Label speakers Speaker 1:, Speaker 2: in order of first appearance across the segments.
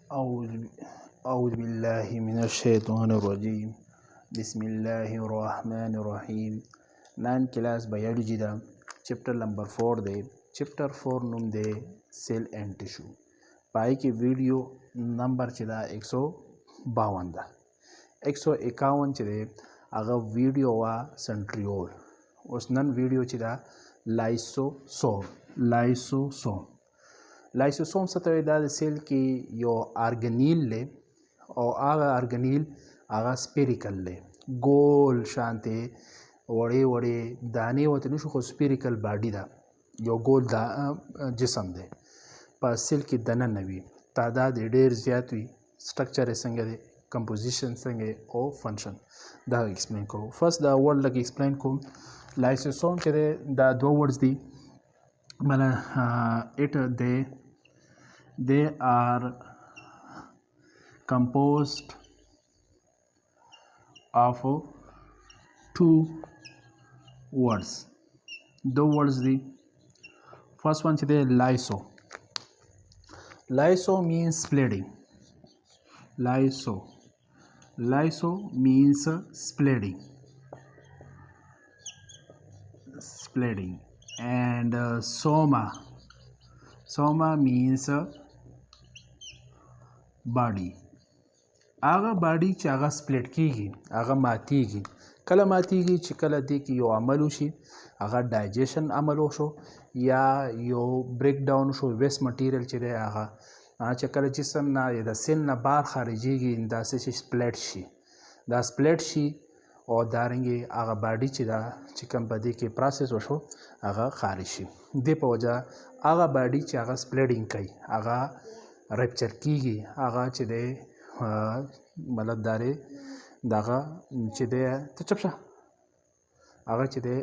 Speaker 1: أعوذ أعوذ بالله من الشيطان الرجيم. بسم الله الرحمن الرحيم. نان class biology دا chapter number 4 दे. Chapter 4 नुम दे सेल एंड टिश्यू. पाई की वीडियो नंबर चिदा 152 दा. 151 चिदे अगर वीडियो वा सेंट्रियोल उस नन वीडियो चिदा लाइसोसोम लाइसोसोम सतवे दा सेल की यो ऑर्गेनील ले और आगा ऑर्गेनील आगा स्पेरिकल ले गोल शांति वड़े वड़े दाने होते नहीं शो स्पेरिकल बॉडी दा यो गोल दा जिसम दे पर सेल की दना नवी तादाद ढेर ज़्यादा हुई स्ट्रक्चर संगे दे कंपोजिशन संगे और फंक्शन दा एक्सप्लेन को फर्स्ट दा वर्ड लगे एक्सप्लेन को लाइसोसोम के दा दो वर्ड्स दी मला it they are composed of two words. दो words दी. First one is lyso. Lyso means spreading. Lyso means spreading. And soma means body. आगा बॉडी च आगा स्प्लिट कीगी आगा मातीगी कला मातीगी च कला दे की यो अमल होशी आगा डाइजेशन अमल होशो या यो ब्रेक डाउन शो वेस्ट मटेरियल च दे आगा च कला जिसम ना या सेल ना बाहर खारिजीगी इंदा से स्प्लिट शी और दारेंगे आगा बॉडी च दा चिकन बदी के प्रोसेस होशो आगा खारिशी दे पवजा आगा बॉडी च आगा स्प्लिटिंग कई आगा रेप्चर कीगी आगा चिदे मतलब दारे दागा चिदे तो चपशा आगा चिदे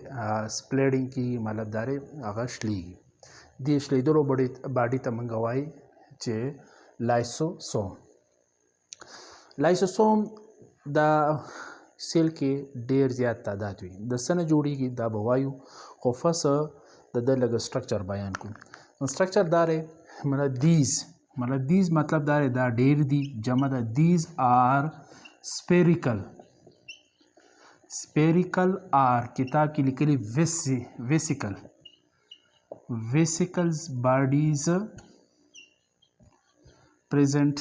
Speaker 1: स्प्लेडिंग की मतलब दारे आगा श्लीगी दी श्ली दो बड़ी बॉडी तमंगवाई चे लाइसोसोम दा सेल के ढेर ज़्यादा तादाद हुई दसन जोड़ी की दा बवायु खोफस द लग स्ट्रक्चर बयान को स्ट्रक्चर दारे मतलब दीज मतलब दारे दा ढेर दी जमा दा दीज आर स्पेरिकल आर किताब की लिखी vesicles bodies present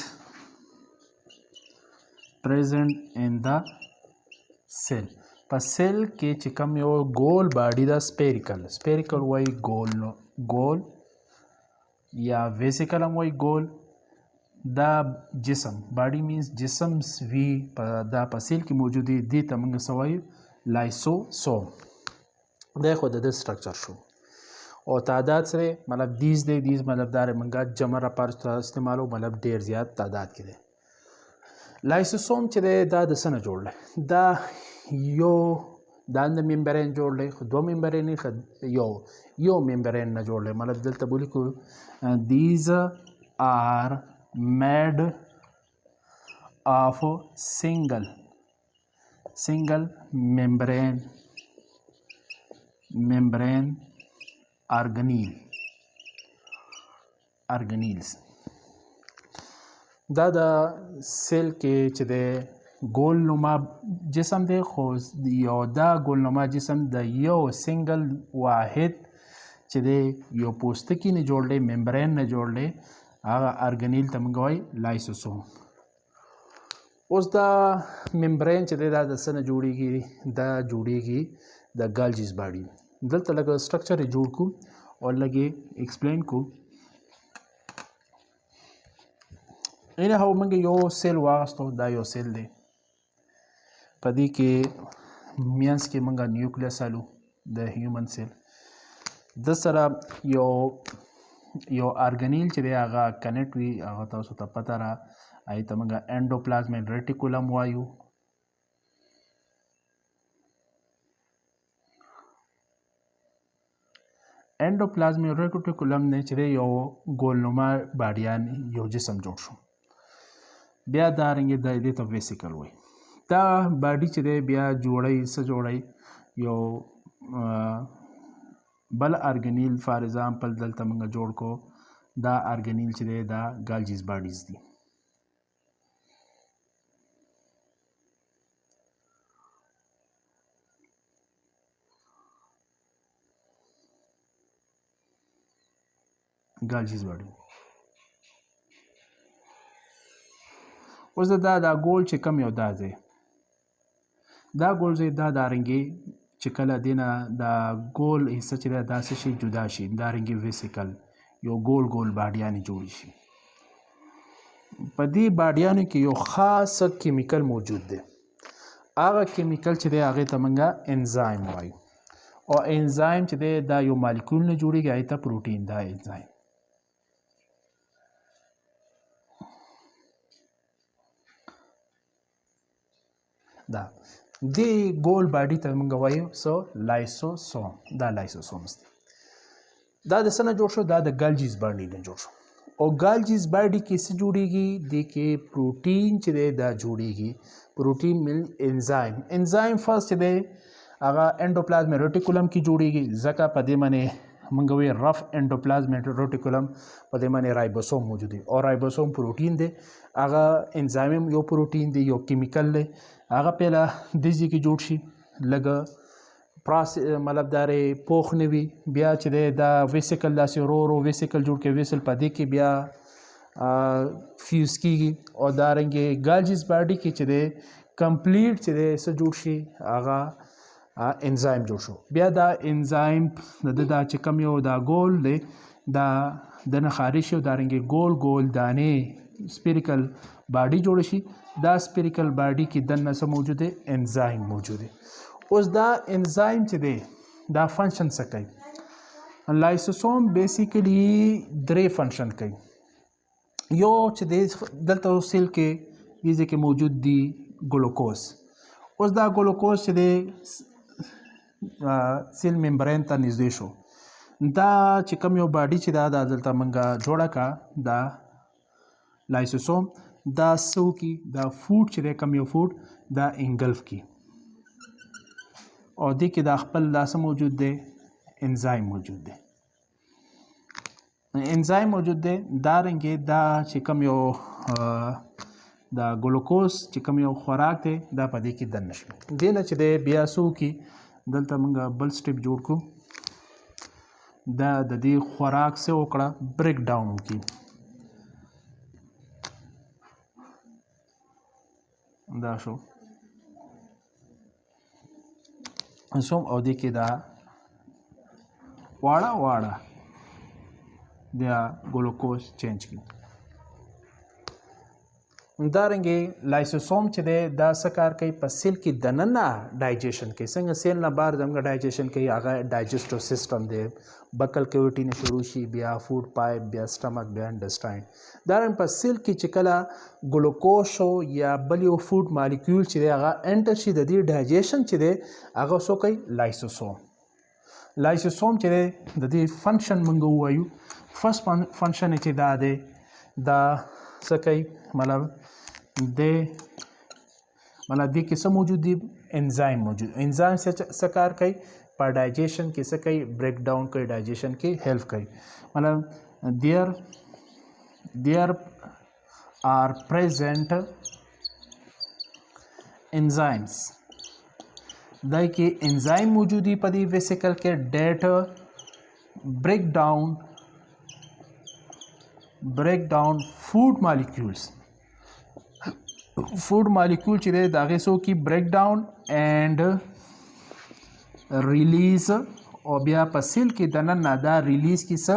Speaker 1: in the cell पर सेल के चिकम यो गोल बॉडी दा स्पेरिकल वही गोल या वेसिकल हम वही गोल दा जिसम बॉडी मीन्स जिसम्स भी दा पसील की मौजूदी दी तमंग सवाई लाइसोसोम देखो द स्ट्रक्चर शो और तादाद से मतलब दीज मतलब दारे मंगा जमरा पर इस्तेमाल हो मतलब ढेर ज़्यादा तादाद के दे लाइसोसोम चले दा दसन जोड़ ले दा यो दान मेम्ब्रेन जोड़ ले दो मेम्ब्रेन यो मेम्ब्रेन न जोड़ ले मतलब दल तबुली को these are made of single membrane organelles दादा सेल के चदे गोल नुमा जिसम दे खोज यो दा गोल नुमा जिसम द यो सिंगल वाहिद चदे यो पोस्तकी ने जोड़ ले मेम्ब्रेन ने जोड़ ले आगा ऑर्गेनील तमगवाई लाइसोसोम उस दा मेम्ब्रेन चदे दा दसन जोड़ेगी द गाल्जीज बॉडी दल तलग स्ट्रक्चर जोड़ को और लगे एक्सप्लेन को इन्हें हाउ मंगे यो सेल वास्तो दा यो सेल दे पदी के मियंस के मंगा न्यूक्लियस आलू द ह्यूमन सेल दसरा यो ऑर्गेनील चले आगा कनेक्ट हुई आगा तो सो पता रहा आई तमंगा एंडोप्लाज्म रेटिकुलम वायु एंडोप्लाज्म रेटिकुलम ने चले यो गोलनुमा बाडियान यो जिसम जोड़शो बिया दारेंगे दे तो वेसिकल हुई दा बॉडी चले बिया जोड़ाई यो बल ऑर्गेनील फॉर एग्जांपल दल तमंगा जोड़ को दा ऑर्गेनील चले दा गाल्जीज बॉडीज दी ګالجیز باډي. اوس دا ګول چې کم یو دا دی دا ګول ځای دا دارنګې چې کله دینه دا ګول حصه چې دا څه شي جدا شي دارنګې ویسیکل یو ګول باډیانې جوړې شي. په دې باډیانو کې یو خاص کیمیکل موجود دی. هغه کیمیکل چې دی هغې ته موږ انزایم وایو او انزایم چې دی دا یو مالیکول نه جوړېږي هغې ته پروټین دا انزایم. دا دې ګول باډي ته موږ وایو څه لایسوسوم. دا لایسوسومز دی. دا د څه نه جوړ شو؟ دا د ګالجیز باډي نه جوړ شو. او ګالجیز باډي کې څه جوړېږي؟ دې کې پروټین چې دی دا جوړېږي. پروټین مل انزایم فرست چې دی هغه انډوپلازم ریټیکولم کې جوړېږي ځکه په دې باندې موږ وایو رف انډوپلازم ریټیکولم په دې باندې رایبوسوم موجود دی او رایبوسوم پروټین دی. هغه انزایم یو پروټین دی یو کیمیکل دی. هغه پهله دې ځای کې جوړ شي لږه مطلب دارې پوخ نه وي بیا چې دی دا ویسیکل داسې ورو ویسیکل جوړ کوي. ویسل په دې کې بیا فیوز کیږي او دارنګې ګالجیز باډي کې چې دی کمپلیټ چې دی څه جوړ شي هغه انزایم جوړ شو. بیا دا انزایم دا چې کوم یو دا ګول دی دا دنه خارج شي او دارنګې ګول دانې سپیریکل باډي جوړ شي. دا سپیریکل باډي کې دنه څه موجود دی؟ انزایم موجود دی. اوس دا انزایم چې دی دا فنکشن څه کوي؟ لایسوسوم بیسیکلی درې فنکشن کوي. یو چې دی دلته سیل کې دې ځای کې موجود دی ګلوکوز. اوس دا ګلوکوز چې دی سیل ممبرین ته نږدې شو. دا چې کوم یو باډي چې دا دلته موږ جوړه کا دا لایسوسوم دا څه وکړي؟ دا فوډ چې دی کوم یو فوډ دا انګلف کړي او دې کې دا خپل دا څه موجود دی؟ انزایم موجود دی. انزایم موجود دی. دارنګې دا چې کوم یو دا ګلوکوز چې کوم یو خوراک دی دا په دې کې دننه شي. دې نه چې دی بیا څه وکړي؟ دلته موږ بل سټیپ جوړ کړو. دا د دې خوراک څه وکړه؟ بریک ډاون وکړي. دا شو سوم او دې کې دا واړه دا ګلوکوز چینج کړي. دارنګې لایسوسوم چې دی دا څه کار کوي؟ په سیل کې دننه ډایجیشن کوي. څنګه سیل نه بهر زموږ ډایجیشن کوي هغه ډایجسټو سیسټم دی. بکل کیوټي نه شروع شي بیا فوډ پایپ بیا سټمک بیا انډسټاین. دارنګ په سیل کې چې کله ګلوکوز شو یا بل یو فوډ مالیکول چې دی هغه انټر شي د دې ډایجیشن چې دی هغه څه کوي؟ لایسوسوم. لایسوسوم چې دی د دې فنکشن موږ ووایو. فرست فنکشن چې دا دی دا څه کوي؟ مطلب دې کې څه موجود دی؟ انزایم موجود. انزایم څه کار کوي؟ په ډایجیشن کې څه کوي؟ بریک ډاون کوي. ډایجیشن کې هیلپ کوي. مطلب there are present enzymes. دای کې انزایم موجود دی په دې ویسیکل کې that break down food molecules. فوډ مالیکول چې دی د هغې څه وکړي؟ بریک ډاون اینډ ریلیز او بیا په سیل کې دننه دا ریلیز کې څه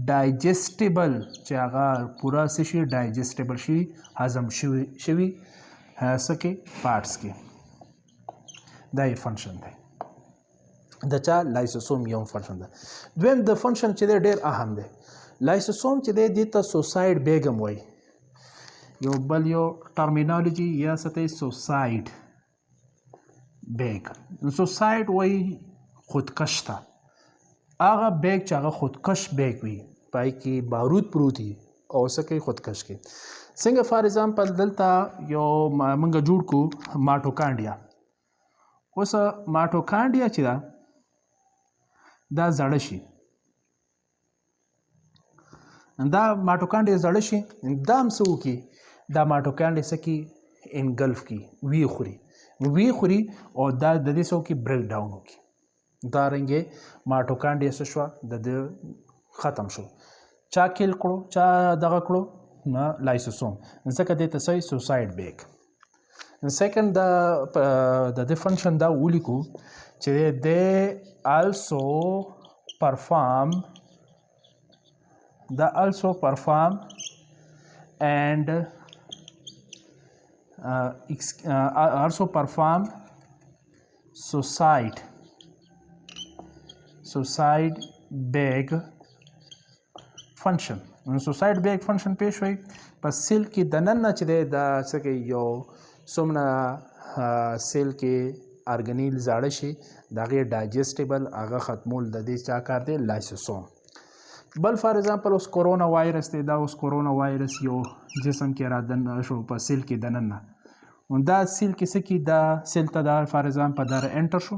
Speaker 1: ډایجسټیبل چې هغه پوره څه شي؟ ډایجسټیبل شي هضم شوي څه کې؟ پارټس کې. دا یې فنکشن دی د چا؟ لایسوسوم یو فنکشن ده. دویم د فنکشن چې دی ډېر اهم دی. لایسوسوم چې دی دې ته سوساید بیګ هم وایي. یو بل یو ټرمینالوجي یا څه سوساید بیگ. سوساید وایي خودکش ته. هغه بیگ چې هغه خودکش بیگ وي پای کې بارود پروت وي او څه کوي؟ خودکش کوي. څنګه فار ایگزامپل دلته یو موږ جوړ کړو ماټوکانډیا. اوس ماټوکانډیا چې دا زړه شي دا ماټوکانډیا زړه شي دا هم څه وکړي؟ دا ماټوکانډیا څه کوي؟ انګلف کوي وی خوري او دا د دې څه وکړي؟ بریک ډاون وکړي. دارنګې ماټوکانډیا څه شوه؟ د ختم شو. چا کیل کړو چا دغه کړو نه لایسوسوم ځکه دې ته څه سوسایډ بیک سیکنډ د دې فنکشن دا ولیکو چې they also perform and also perform suicide bag function suicide bag function پیش وي په سیل کې دننه چې دا څه کې یو څومره سیل کې ارګنیل زاړه شي د هغې ډایجسټیبل هغه ختمول د دې چا کار دی لایسوسوم بل فار ایگزامپل اوس کورونا وایرس دی دا اوس کورونا وایرس یو جسم کې را دننه شو په سیل کې دننه دا سیل کې څه کې دا سیل ته دا فار ایگزامپل دا انټر شو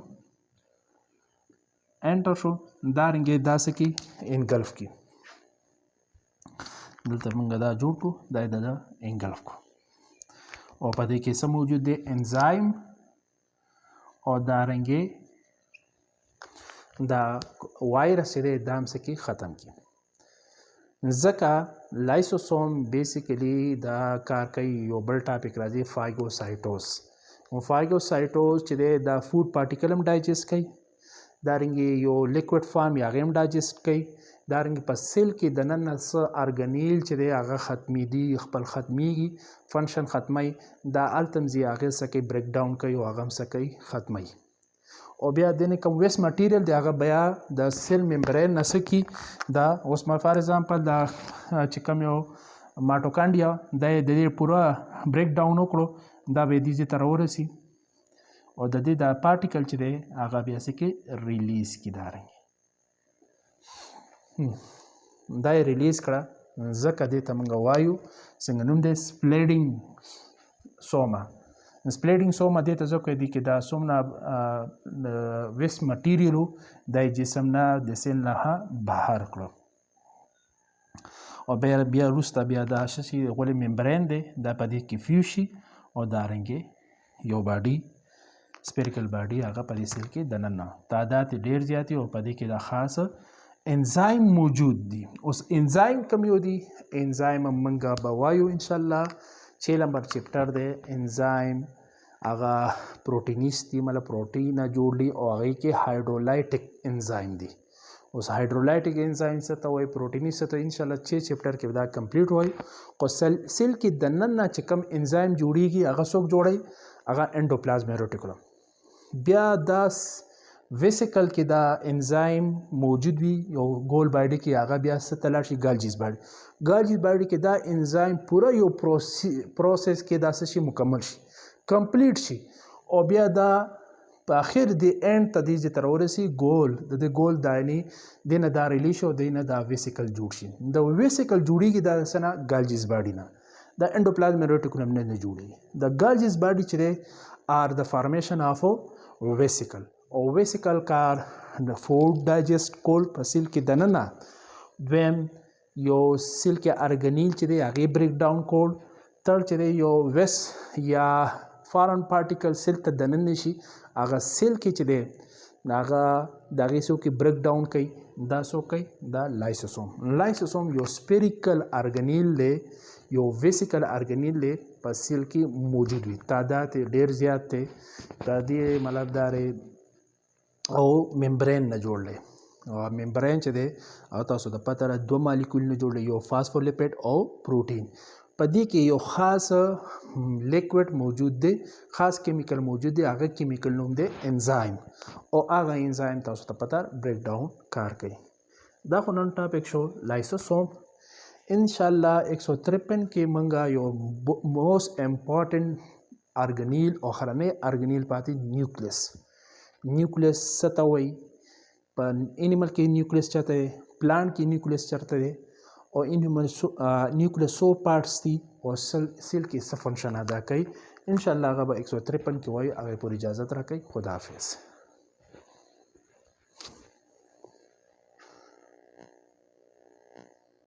Speaker 1: دا رنګې دا څه کې انګلف کې دلته موږ دا جوړ کړو دا د انګلف کو او په دې کې څه موجود دی انزایم او دا رنګې دا وایرس دی دا هم څه کې ختم کی ځکه لایسوسوم بیسیکلی دا کار کوي یو بل ټاپک راځي فاګوسایټوز چې دی دا فوډ پارټیکل هم ډایجسټ کوي دا رنګې یو لیکوډ فارم یا هغې هم ډایجسټ کوي دا رنګې په سیل کې دننه څه ارګنیل چې دی هغه ختمیږي خپل ختمیږي فنکشن ختمی دا هلته هم ځي هغې څه کوي بریک ډاون کوي او هغه هم څه کوي ختمی او بیا دنې کوم ویسټ مټیریل دی هغه بیا د سیل ممبرین نه څه کي دا اوس فار ایگزامپل دا چې کوم یو ماټوکانډیا دا یې د دې پوره بریک ډاون وکړو دا به دې ځای ته راورسي او د دې دا پارټیکل چې دی هغه بیا څه کې ریلیز کي دا رنګې دا یې ریلیز کړه ځکه دې ته موږ وایو څنګه نوم دی سپلیډینګ سوما دې ته ځکه دی کې دا څومره ویسټ مټیریل و دا یې جسم نه د سیل نه بهر کړو او بیا وروسته بیا دا څه شي غولې ممبرین دی دا په دې کې فیوز شي او دا رنګې یو باډي سپیریکل باډي هغه په دې سیل کې دننه تعداد ډېر زیات او په دې کې دا خاص انزایم موجود دي اوس انزایم کوم یو دي انزایم موږ به وایو انشاءالله 6 نمبر چپټر دی انزایم هغه پروټینیز دي مطلب پروټین جوړ دي او هغې کې هایډرولایټیک انزایم دي اوس هایډرولایټیک انزایم څه ته وایي پروټینیز څه ته انشاءالله 6 چپټر کې دا کمپلیټ وایي خو سیل کې دننه چې کوم انزایم جوړیږي هغه څوک جوړوي هغه انډوپلازمیک ریټیکولم بیا دا ویسیکل کې دا انزایم موجود وي یو ګول باډي کې هغه بیا څه ته لاړ شي ګالجیز باډي کې دا انزایم پوره یو پروسس کې دا څه شي مکمل شي کمپلیټ شي او بیا دا په اخر د اینډ ته دې ځای ته راورسي ګول د دې ګول دانې دې نه دا ریلیز شي او دې نه دا ویسیکل جوړ شي د ویسیکل جوړیږي دا څه نه ګالجیز باډي نه د انډوپلازمیک ریټیکولم نه جوړیږي د ګالجیز باډي چې دی آر د فارمیشن آف ویسیکل او ویسیکل کار د فوډ ډایجسټ کول په سیل کې دننه دویم یو سیل کې ارګنیل چې دی هغې بریک ډاون کول تر چې دی یو ویس یا فارن پارټیکل سیل ته دننه شي هغه سیل کې چې دی هغه د هغې څوک بریک ډاون کوي دا څوک کوي دا لایسوسوم یو سپیریکل ارګنیل دی یو ویسیکل ارګنیل دی په سیل کې موجود وي تعداد ډېر زیات دی دا دې مطلب دا او ممبرین نه جوړ دی او ممبرین چې دی او تاسو د پته را 2 مالیکول نه جوړ دی یو فاسفولیپیډ او پروټین په دې کې یو خاص لیکوډ موجود دی خاص کیمیکل موجود دی هغه کیمیکل نوم دی انزایم او هغه انزایم تاسو ته پته بریک ډاون کار کوي دا خو نن ټاپک شو لایسوسوم انشاءالله 153 کې منګه یو موست امپورټنٹ ارګنیل او خرنۍ ارګنیل پاتې نیوکلیس څه ته وایي په انیمل کې نیوکلیس چاته دی پلانټ کې نیوکلیس چرته دی او نیوکلیس څو پارټس دي او سیل کې څه فنکشن ادا کوي انشاءالله هغه به 153 کې وایي هغې پورې اجازت راکوي خداحافظ